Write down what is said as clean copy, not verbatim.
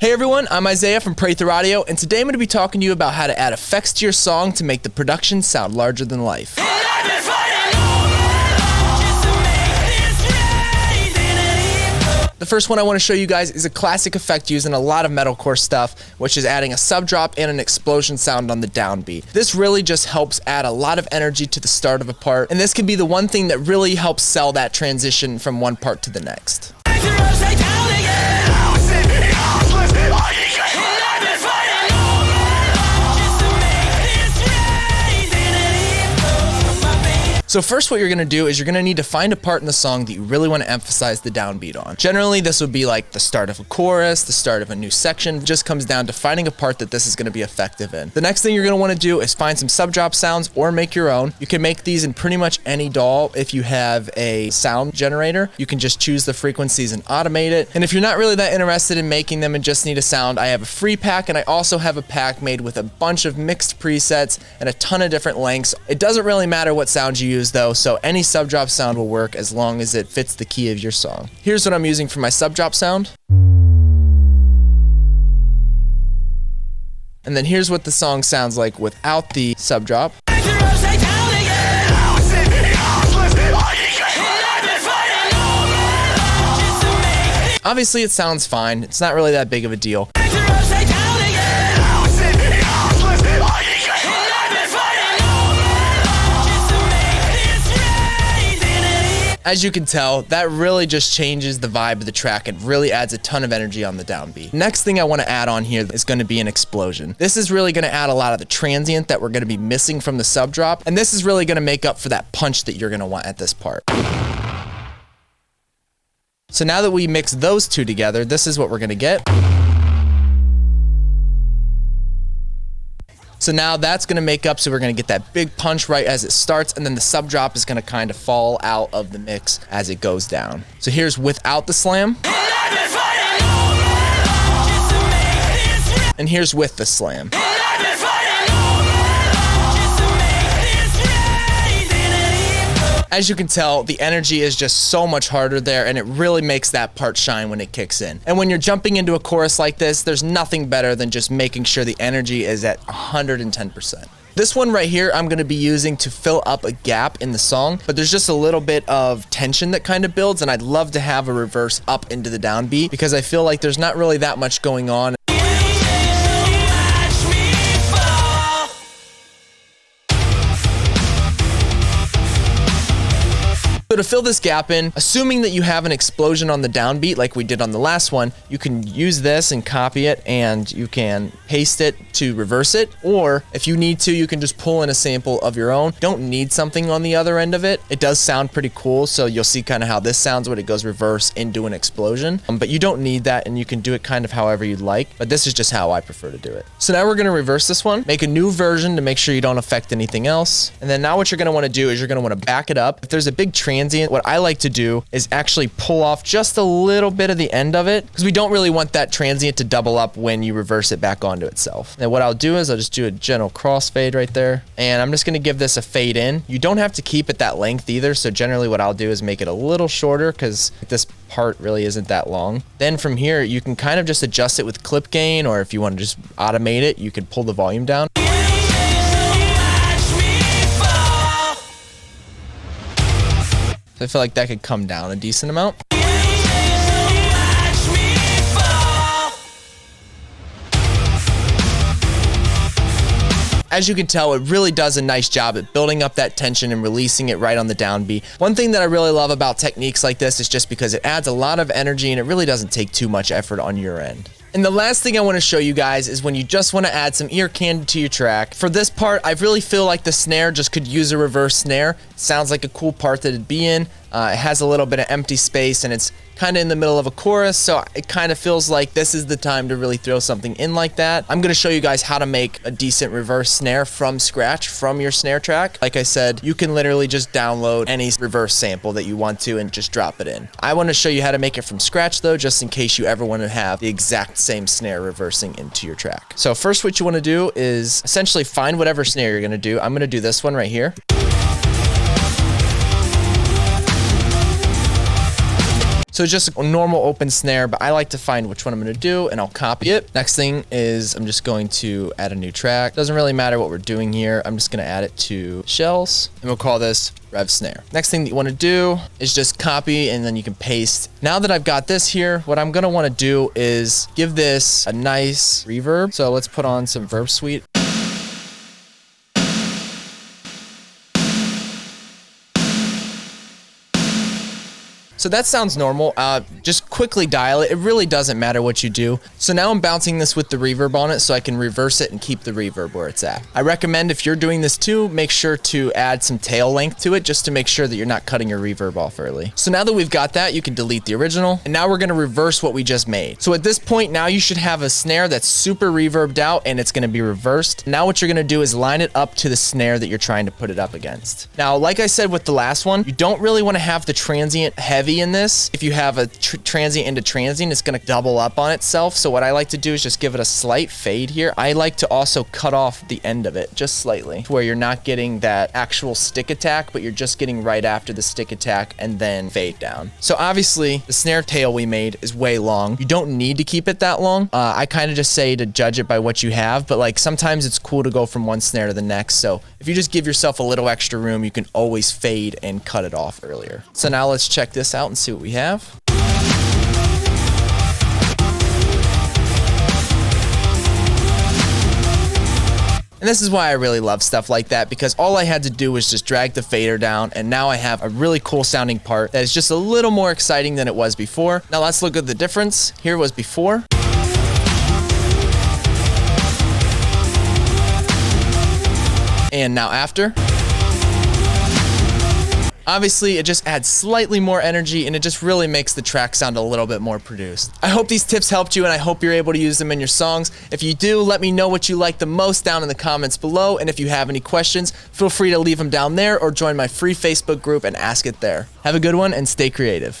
Hey everyone, I'm Isaiah from Prather Audio, and today I'm going to be talking to you about how to add effects to your song to make the production sound larger than life. The first one I want to show you guys is a classic effect used in a lot of metalcore stuff, which is adding a subdrop and an explosion sound on the downbeat. This really just helps add a lot of energy to the start of a part, and this can be the one thing that really helps sell that transition from one part to the next. So first what you're gonna do is you're gonna need to find a part in the song that you really wanna emphasize the downbeat on. Generally, this would be like the start of a chorus, the start of a new section. It just comes down to finding a part that this is gonna be effective in. The next thing you're gonna wanna do is find some subdrop sounds or make your own. You can make these in pretty much any DAW. If you have a sound generator, you can just choose the frequencies and automate it. And if you're not really that interested in making them and just need a sound, I have a free pack, and I also have a pack made with a bunch of mixed presets and a ton of different lengths. It doesn't really matter what sounds you use though, so any subdrop sound will work as long as it fits the key of your song. Here's what I'm using for my subdrop sound. And then here's what the song sounds like without the subdrop. Obviously it sounds fine, it's not really that big of a deal. As you can tell, that really just changes the vibe of the track and really adds a ton of energy on the downbeat. Next thing I want to add on here is going to be an explosion. This is really going to add a lot of the transient that we're going to be missing from the subdrop, and this is really going to make up for that punch that you're going to want at this part. So now that we mix those two together, this is what we're going to get. So now that's gonna make up, so we're gonna get that big punch right as it starts, and then the subdrop is gonna kind of fall out of the mix as it goes down. So here's without the slam. And here's with the slam. As you can tell, the energy is just so much harder there, and it really makes that part shine when it kicks in. And when you're jumping into a chorus like this, there's nothing better than just making sure the energy is at 110%. This one right here I'm gonna be using to fill up a gap in the song, but there's just a little bit of tension that kind of builds, and I'd love to have a reverse up into the downbeat because I feel like there's not really that much going on. So to fill this gap in, assuming that you have an explosion on the downbeat like we did on the last one, you can use this and copy it, and you can paste it to reverse it, or if you need to, you can just pull in a sample of your own. Don't need something on the other end of it. It does sound pretty cool, so you'll see kind of how this sounds when it goes reverse into an explosion, but you don't need that, and you can do it kind of however you'd like, but this is just how I prefer to do it. So now we're gonna reverse this one, make a new version to make sure you don't affect anything else, and then now what you're gonna wanna do is you're gonna wanna back it up. If there's a big transient, what I like to do is actually pull off just a little bit of the end of it, because we don't really want that transient to double up when you reverse it back onto itself. And what I'll do is I'll just do a gentle crossfade right there, and I'm just gonna give this a fade in. You don't have to keep it that length either, so generally what I'll do is make it a little shorter because this part really isn't that long. Then from here, you can kind of just adjust it with clip gain, or if you want to just automate it, you can pull the volume down. I feel like that could come down a decent amount. As you can tell, it really does a nice job at building up that tension and releasing it right on the downbeat. One thing that I really love about techniques like this is just because it adds a lot of energy and it really doesn't take too much effort on your end. And the last thing I want to show you guys is when you just want to add some ear candy to your track. For this part, I really feel like the snare just could use a reverse snare. It sounds like a cool part that it'd be in. It has a little bit of empty space, and it's kind of in the middle of a chorus, so it kind of feels like this is the time to really throw something in like that. I'm going to show you guys how to make a decent reverse snare from scratch from your snare track. Like I said, you can literally just download any reverse sample that you want to and just drop it in. I want to show you how to make it from scratch though, just in case you ever want to have the exact same snare reversing into your track. So first what you want to do is essentially find whatever snare you're going to do. I'm going to do this one right here. So it's just a normal open snare, but I like to find which one I'm gonna do and I'll copy it. Next thing is I'm just going to add a new track. Doesn't really matter what we're doing here. I'm just gonna add it to shells and we'll call this Rev snare. Next thing that you wanna do is just copy and then you can paste. Now that I've got this here, what I'm gonna wanna do is give this a nice reverb. So let's put on some Verb Suite. So that sounds normal. Just quickly dial it. It really doesn't matter what you do. So now I'm bouncing this with the reverb on it so I can reverse it and keep the reverb where it's at. I recommend if you're doing this too, make sure to add some tail length to it just to make sure that you're not cutting your reverb off early. So now that we've got that, you can delete the original. And now we're gonna reverse what we just made. So at this point, now you should have a snare that's super reverbed out and it's gonna be reversed. Now what you're gonna do is line it up to the snare that you're trying to put it up against. Now, like I said with the last one, you don't really wanna have the transient heavy in this. If you have a transient into transient, it's gonna double up on itself. So what I like to do is just give it a slight fade here. I like to also cut off the end of it just slightly to where you're not getting that actual stick attack, but you're just getting right after the stick attack and then fade down. So obviously the snare tail we made is way long. You don't need to keep it that long. I kind of just say to judge it by what you have, but like sometimes it's cool to go from one snare to the next. So if you just give yourself a little extra room, you can always fade and cut it off earlier. So now let's check this out and see what we have. And this is why I really love stuff like that, because all I had to do was just drag the fader down and now I have a really cool sounding part that is just a little more exciting than it was before. Now let's look at the difference. Here was before. And now after. Obviously, it just adds slightly more energy and it just really makes the track sound a little bit more produced. I hope these tips helped you and I hope you're able to use them in your songs. If you do, let me know what you like the most down in the comments below. And if you have any questions, feel free to leave them down there or join my free Facebook group and ask it there. Have a good one and stay creative.